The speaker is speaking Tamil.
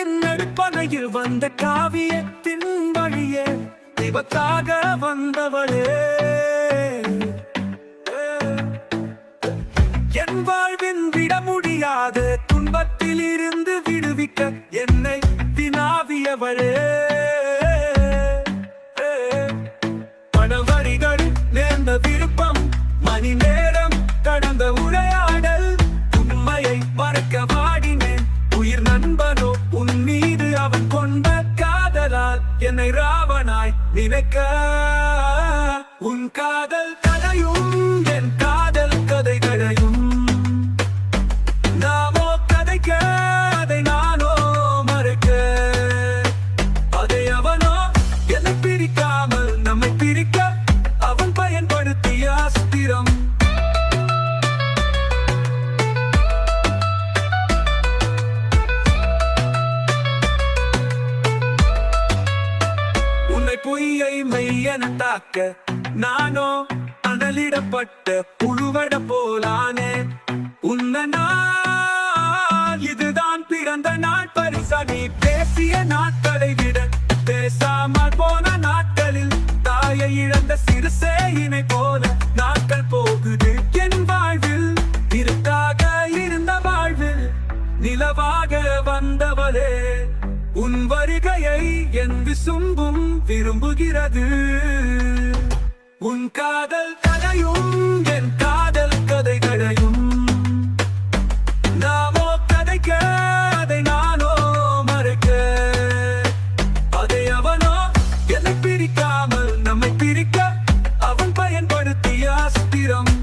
என் நடுப்பனையில் வந்த காவியத்தின் வழியே தெய்வத்தாக வந்தவளே. என் வாழ்வின் விட முடியாத துன்பத்தில் இருந்து விடுவிக்க என்னை வினாவியவளே. பணவரிகள் நேர்ந்த விருப்பம் மணி நேரம் கடந்த உரையாடல் உண்மையை மறக்க வாடினேன். உயிர் நண்பனோ உன் மீது அவன் கொண்ட காதலால் என்னை ராவனாய் நினைக்க. உன் காதல் கதையும் என் காதல் கதைகளையும் நாமோ கதைக்க அதை நானோ மறைக்க. அதை அவனோ என்னை பிரிக்காமல் நம்மை பிரிக்க அவன் பயன்படுத்திய அஸ்திரம். உன்னை பொய்யை மெய்யென தாக்க நானோ அனலிடப்பட்ட புழுவட போலானே. உன்ன நாள் இதுதான் பிறந்த நாள் பரிசா. நீ பேசிய நாட்களை விட பேசாமல் போன நாட்களில் தாயை இழந்த சிறு சேயினை போல நாட்கள் போகுது என் வாழ்வில். இருட்டாக இருந்த வாழ்வில் நிலவாக வந்தவளே. உன் வருகையை என் விசும்பும் விரும்புகிறது. உன் காதல் கதையும் என் காதல் கதைகளையும் நாமோ கதைக்க அதை நானோ மறைக்க. அதை அவனோ என்னை பிரிக்காமல் நம்மை பிரிக்க அவன் பயன்படுத்திய அஸ்திரம்.